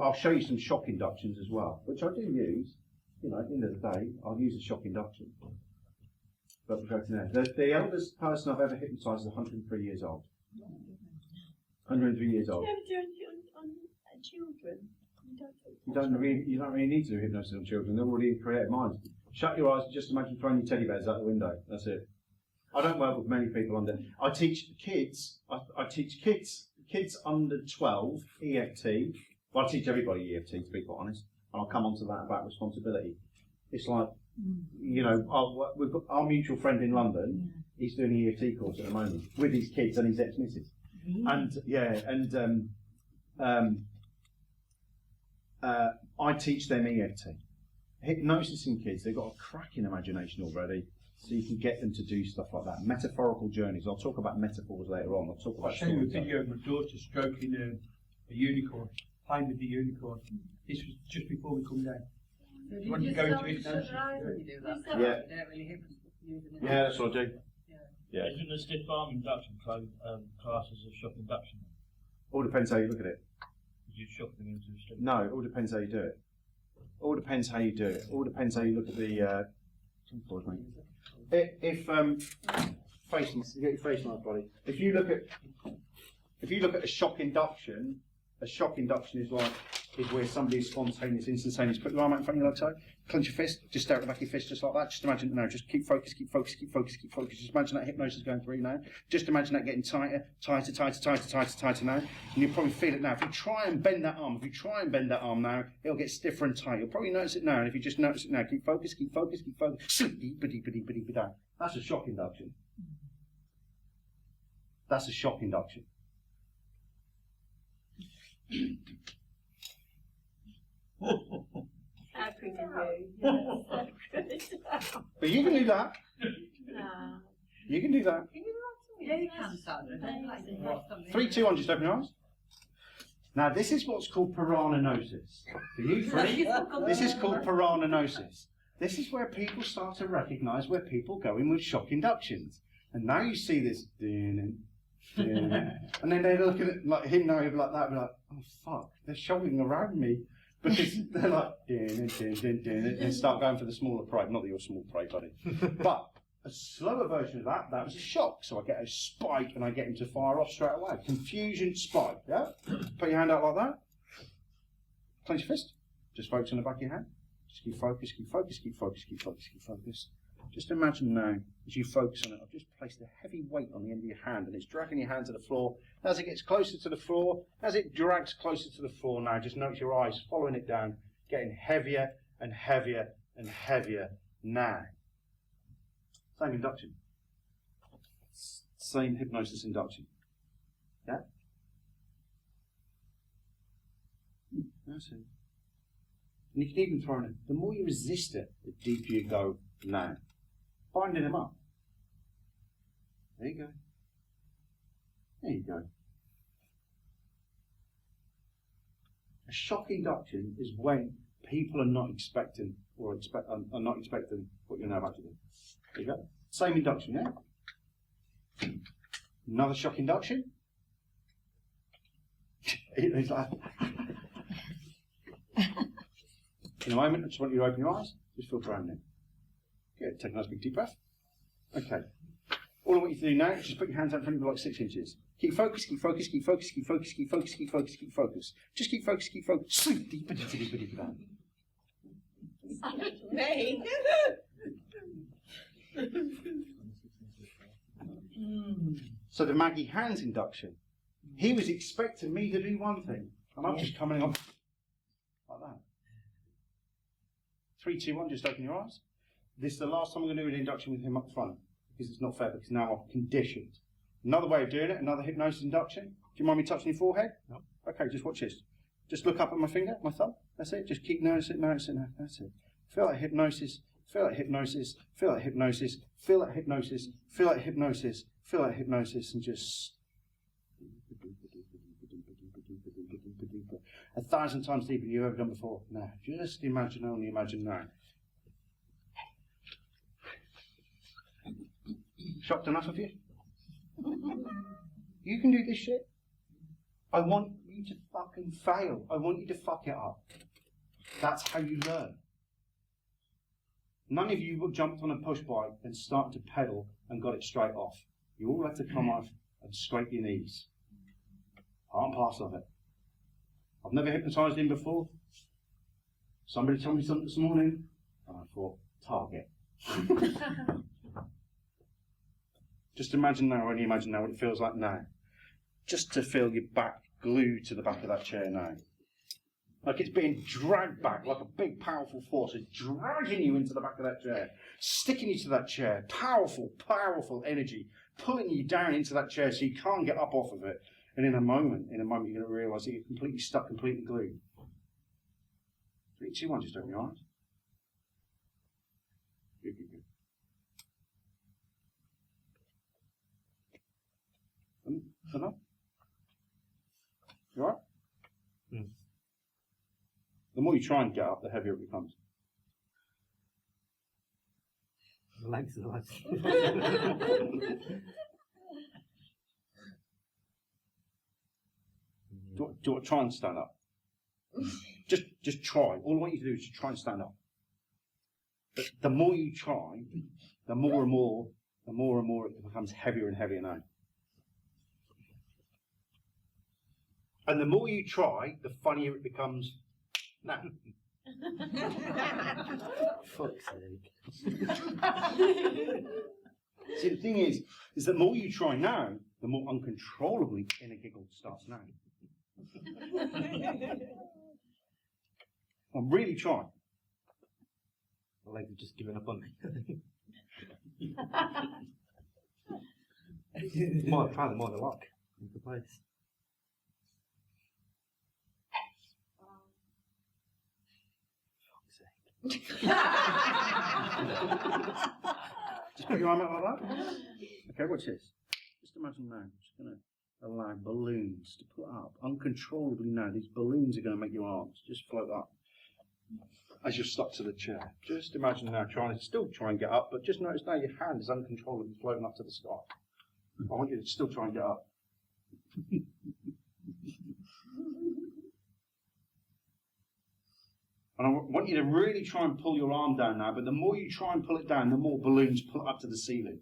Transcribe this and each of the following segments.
I'll show you some shock inductions as well, which I do use. You know, at the end of the day, I'll use a shock induction. But we'll go to there. The eldest person I've ever hypnotised is 103 years old. 103 years old. You never do it on children. You don't really need to do hypnosis on children. They're already in creative minds. Shut your eyes and just imagine throwing your teddy bears out the window. That's it. I don't work with many people under. I teach kids. I teach kids under 12 EFT. Well, I teach everybody EFT, to be quite honest. And I'll come on to that about responsibility. It's like, you know, we've got our mutual friend in London. He's doing an EFT course at the moment with his kids and his ex-missus. And I teach them EFT. Hypnosis in kids, they've got a cracking imagination already, so you can get them to do stuff like that. Metaphorical journeys. I'll talk about metaphors later on. I'll talk about. I'll show you a video of my daughter stroking a unicorn, playing with the unicorn. This was just before we come down. Do you want to go into hypnosis? Yeah, that's what I do. Yeah. Isn't the stiff arm induction classes of shock induction? All depends how you look at it. You shock them into a stiff. No, it all depends how you do it. All depends how you do it. All depends how you look at the. If facing, you get your face nice, buddy. If you look at a shock induction is where somebody is spontaneous, instantaneous. Put your arm out in front of you like so. Clench your fist. Just stare at the back of your fist, just like that. Just imagine, no, just keep focus, keep focus, keep focus, keep focus. Just imagine that hypnosis going through now. Just imagine that getting tighter now. And you'll probably feel it now. If you try and bend that arm now, it'll get stiffer and tighter. You'll probably notice it now. And if you just notice it now, keep focus, keep focus, keep focus. That's a shock induction. That's a shock induction. How could you? Yes, so good. But you can do that. No. You can do that. Can you do Yeah, you can start doing it. 3, 2, 1, just open your eyes. Now this is what's called Paranosis. For you three, this is called Paranosis. This is where people start to recognise where people go in with shock inductions. And now you see this, and then they look at it like him now like that, and be like, oh fuck, they're shocking around me. Because they're like, and start going for the smaller prey. Not that you're a small prey, buddy. But a slower version of that was a shock. So I get a spike and I get him to fire off straight away. Confusion, spike, yeah? Put your hand out like that. Clench your fist. Just focus on the back of your hand. Just keep focus, keep focus, keep focus, keep focus, keep focus. Just imagine now, as you focus on it, I've just placed a heavy weight on the end of your hand and it's dragging your hand to the floor. As it gets closer to the floor, as it drags closer to the floor now, just notice your eyes following it down, getting heavier and heavier and heavier now. Same induction. Same hypnosis induction. Yeah? That's it. And you can even throw in it. The more you resist it, the deeper you go now. Binding them up. There you go. There you go. A shock induction is when people are not expecting or are not expecting what you're now about to do. There you go. Same induction, yeah? Another shock induction. It's like in a moment, I just want you to open your eyes. Just feel grounded. Good. Take a nice big deep breath. Okay. All I want you to do now is just put your hands out in front of you like 6 inches. Keep focus, keep focus, keep focus, keep focus, keep focus, keep focus, keep focus. Just keep focus, keep focus. Deeper, deeper, deeper, deeper down. Me. So the Maggie Hands induction, he was expecting me to do one thing, and I'm just coming up like that. 3, 2, 1, just open your eyes. This is the last time I'm going to do an induction with him up front, because it's not fair, because now I'm conditioned. Another way of doing it, another hypnosis induction. Do you mind me touching your forehead? No. Okay, just watch this. Just look up at my finger, my thumb. That's it. Just keep noticing, noticing. That's it. Feel like hypnosis. Feel like hypnosis. Feel like hypnosis. Feel like hypnosis. Feel like hypnosis. Feel like hypnosis, and just 1,000 times deeper than you've ever done before. Now, just imagine, only imagine now. Shocked enough of you? You can do this shit. I want you to fucking fail. I want you to fuck it up. That's how you learn. None of you jumped on a push bike and started to pedal and got it straight off. You all had to come off and scrape your knees. Part and parcel of it. I've never hypnotised him before. Somebody told me something this morning, and I thought, target. Just imagine now, only imagine now what it feels like now. Just to feel your back glued to the back of that chair now. Like it's being dragged back, like a big powerful force is dragging you into the back of that chair, sticking you to that chair, powerful, powerful energy, pulling you down into that chair so you can't get up off of it. And in a moment, you're going to realise that you're completely stuck, completely glued. 3, 2, 1, just open your eyes. Good, good, good. Enough? You alright? Mm. The more you try and get up, the heavier it becomes. The legs are like. Do you want to try and stand up? Just try. All I want you to do is just try and stand up. But the more you try, the more and more it becomes heavier and heavier now. And the more you try, the funnier it becomes now. Fuck's sake. See, the thing is the more you try now, the more uncontrollably inner giggle starts now. I'm really trying. My legs have just given up on me. The more I try, the more they lock into place. Just put your arm out like that. Okay, watch this. Just imagine now. I'm just going to allow balloons to put up uncontrollably now. These balloons are going to make your arms just float up as you're stuck to the chair. Just imagine now still try and get up, but just notice now your hand is uncontrollably floating up to the sky. I want you to still try and get up. And I want you to really try and pull your arm down now, but the more you try and pull it down, the more balloons pull it up to the ceiling.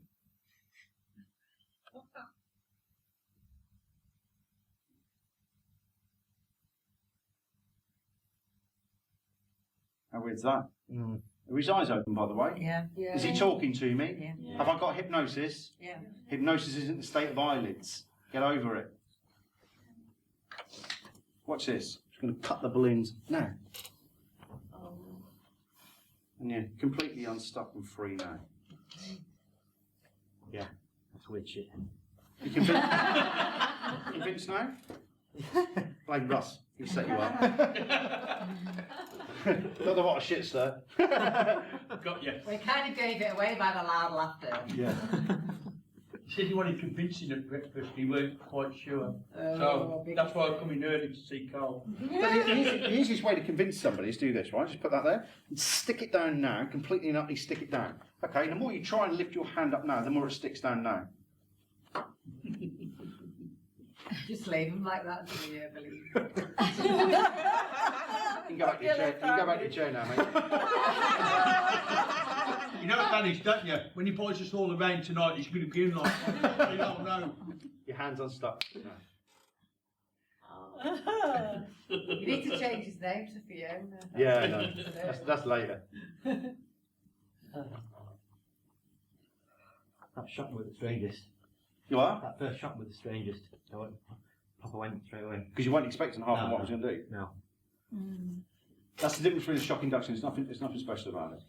How weird's that? Mm. Are his eyes open, by the way? Yeah. Is he talking to me? Yeah. Have I got hypnosis? Yeah. Hypnosis isn't the state of eyelids. Get over it. Watch this. I'm just going to cut the balloons now. And you're completely unstuck and free now. Yeah, that's weird shit. You convinced? Convinced now? Blame Russ. He set you up. Not the what a shit, sir. Got you. We kind of gave it away by the loud laughter. Yeah. He said he wanted convincing at breakfast, he weren't quite sure. Oh, So big that's why I come in early to see Karl. But the easiest way to convince somebody is do this, right? Just put that there. And stick it down now. Completely and utterly stick it down. Okay, the more you try and lift your hand up now, the more it sticks down now. Just leave him like that, do you believe? You can go back to your chair. You can go back to your chair now, mate. You know what that is, don't you? When he boys us all around tonight, he's going to be in like, you don't know. Your hand's unstuck. No. You need to change his name to Fiona. Yeah, no. That's later. That shot with the strangest. You are? That first shot with the strangest. I went, Papa went straight away. Because you weren't expecting half of No. what I was going to do. No. That's the difference between a shock induction. There's nothing special about it.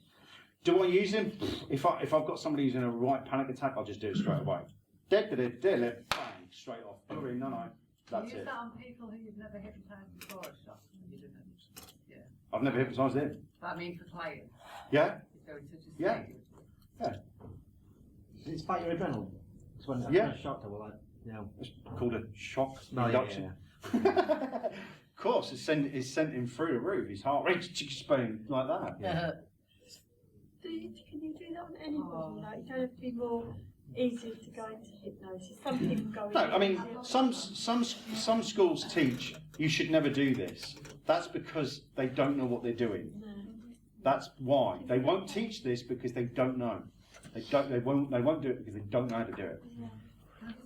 Do I use him? If I've got somebody who's in a right panic attack, I'll just do it straight away. Bang, straight off. Doreen, no. That's You use it. that on people who you've never hypnotised before, shot. You didn't. Yeah. I've never hypnotised him. That means for clients. Yeah? So to just Yeah. say Does it spike your adrenaline? It's when I Yeah. first shot, I was like, you know. It's called a shock No, induction. Of course, it's sent him through the roof. His heart rate spoon like that. Yeah. Can you do that on anybody? Oh. Like, you don't have to be more easier to go into hypnosis? Some people go No, in. I mean, some schools teach you should never do this. That's because they don't know what they're doing. No. That's why they won't teach this, because they don't know. They won't do it because they don't know how to do it. Yeah.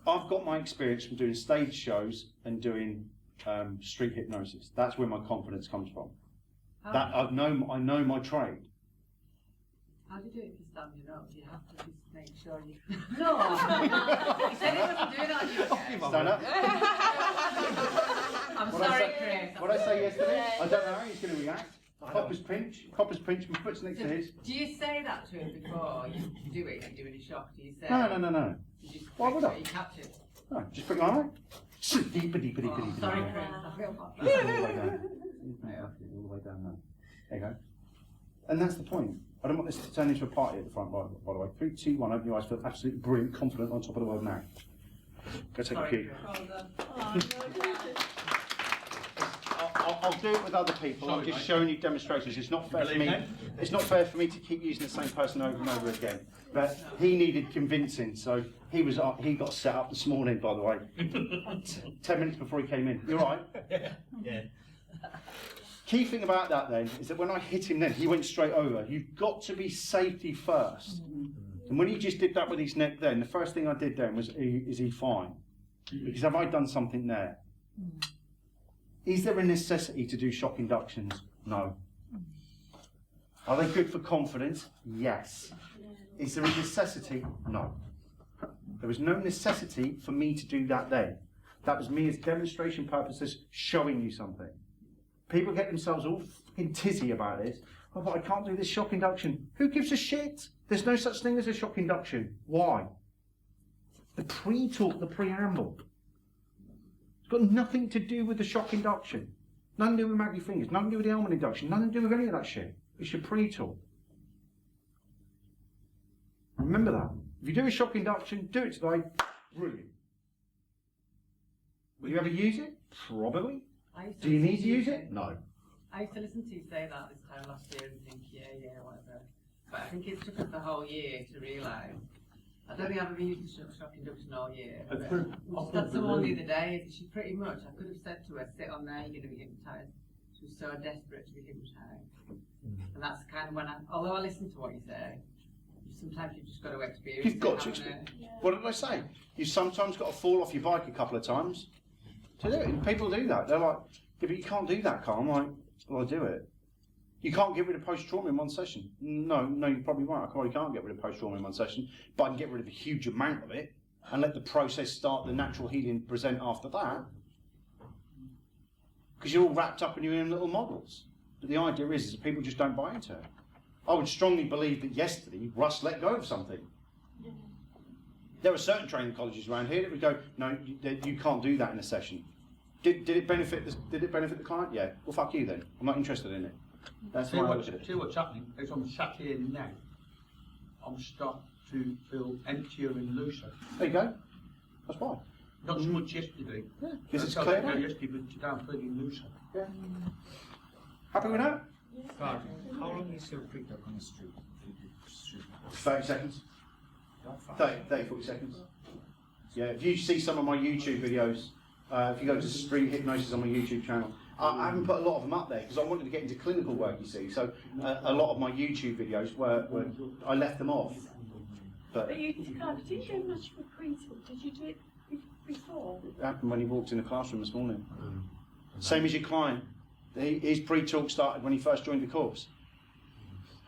I've got my experience from doing stage shows and doing street hypnosis. That's where my confidence comes from. That I know my trade. How do you do it if you stand your up? You have to just make sure you... No! You said it wasn't doing it on you again. Stand up. I'm What I sorry, say- Chris. What I say yesterday, I don't know how he's going to react. Copper's pinch, my foot's next to his. Do you say that to him before you do it, if you're doing a shock? Do you say... No. You just Why make would sure I? you catch it? No, just put your arm out. Deeper. Oh, sorry, Chris. I feel bad. All the way down. All the way down now. There you go. And that's the point. I don't want this to turn into a party at the front, by the way. 3, 2, 1, open your eyes, feel absolutely brilliant, confident, on top of the world now. Go take a Sorry, cue. Chris. Oh, I'll do it with other people. I'm Sorry, just mate. showing you demonstrations. It's not fair for me. It's not fair for me to keep using the same person over and over again. But he needed convincing, so he got set up this morning, by the way. 10 minutes before he came in. You're right. Yeah. Key thing about that then is that when I hit him then, he went straight over. You've got to be safety first. And when he just did that with his neck then, the first thing I did then was, is he fine? Because have I done something there? Is there a necessity to do shock inductions? No. Are they good for confidence? Yes. Is there a necessity? No. There was no necessity for me to do that then. That was me as demonstration purposes showing you something. People get themselves all fucking tizzy about this. Oh, but I can't do this shock induction. Who gives a shit? There's no such thing as a shock induction. Why? The pre-talk, the preamble. It's got nothing to do with the shock induction. Nothing to do with Maggie Fingers. Nothing to do with the almond induction. Nothing to do with any of that shit. It's your pre-talk. Remember that. If you do a shock induction, do it today. Brilliant. Will you ever use it? Probably. Do you need to use it? No. I used to listen to you say that this time last year and think, yeah, whatever. But I think it took us the whole year to realise. I don't think I've been using shock induction all year. But I had someone the other day, she pretty much, I could have said to her, sit on there, you're going to be hypnotised. She was so desperate to be hypnotised. And that's kind of when although I listen to what you say, sometimes you've just got to experience You've got it, to haven't experience. you? What did I say? You sometimes got to fall off your bike a couple of times to do it. And people do that. They're like, yeah, but you can't do that, Karl. I'm like, well, I do it. You can't get rid of post-trauma in one session. No, you probably won't. I probably can't get rid of post-trauma in one session, but I can get rid of a huge amount of it and let the process start, the natural healing present after that. Because you're all wrapped up in your own little models. But the idea is that people just don't buy into it. I would strongly believe that yesterday Russ let go of something. There were certain training colleges around here that would go, no, you can't do that in a session. Did it benefit the client? Yeah. Well, fuck you then. I'm not interested in it. That's See why I look at it. what's happening is I'm sat here now. I'm starting to feel emptier and looser. There you go. That's why. Not so much yesterday. Yeah. This is I clear. felt yesterday, but today I'm feeling looser. Yeah. Happy with that? Karl, how long is your pre-talk on the street? 30 seconds. 30, 40 seconds. Yeah, if you see some of my YouTube videos, if you go to Street Hypnosis on my YouTube channel, I haven't put a lot of them up there because I wanted to get into clinical work, you see. So a lot of my YouTube videos were I left them off. But you didn't do much for pre-talk. Did you do it before? it happened when he walked in the classroom this morning. Same as your client. His pre-talk started when he first joined the course.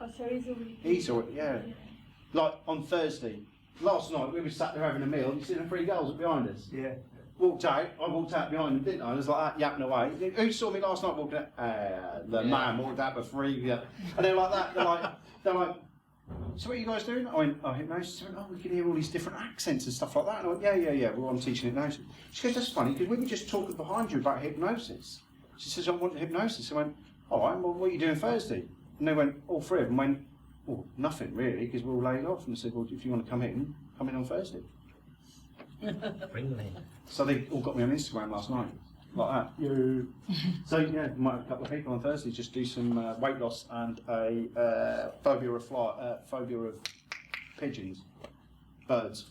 Oh, so he's already... He saw it, yeah. Like on Thursday. Last night we were sat there having a meal and you see the 3 girls behind us. Yeah. Walked out, I walked out behind them, didn't I? I was like that, yapping away. Who saw me last night walking out? The man walked out with 3. Yeah. And they're like that, they're like, so what are you guys doing? I went, oh, hypnosis. I went, oh, we can hear all these different accents and stuff like that. And I went, yeah, well, I'm teaching hypnosis. She goes, that's funny, because we were just talking behind you about hypnosis. She says, I want hypnosis. I went, all right, well, what are you doing Thursday? And they went, all 3 of them went, well, nothing really, because we're all laid off. And I said, well, if you want to come in on Thursday. Bring them in. So they all got me on Instagram last night, like that. So yeah, might have a couple of people on Thursday just do some weight loss and a phobia of pigeons. birds.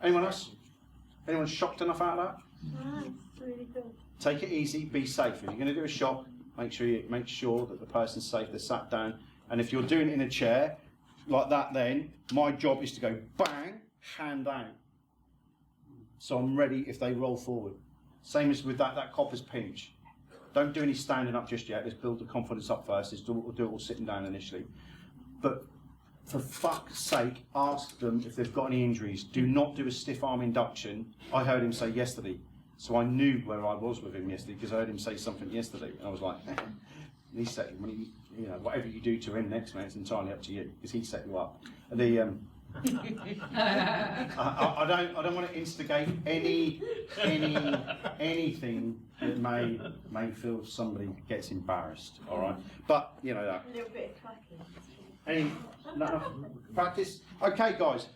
Anyone else? Anyone shocked enough out of that? Nice, really good. Take it easy, be safe. If you're going to do a shock, make sure that the person's safe, they're sat down. And if you're doing it in a chair, like that then, my job is to go bang, hand out. So I'm ready if they roll forward. Same as with that copper's pinch. Don't do any standing up just yet, let's build the confidence up first, let's do it all sitting down initially. But for fuck's sake, ask them if they've got any injuries. Do not do a stiff arm induction. I heard him say yesterday, so I knew where I was with him yesterday because I heard him say something yesterday, and I was like, he set you, you know, whatever you do to him next, man, it's entirely up to you because he set you up. The I don't want to instigate anything that may feel somebody gets embarrassed. All right, but you know that. A little bit of clacking. Any no, practice. Okay, guys.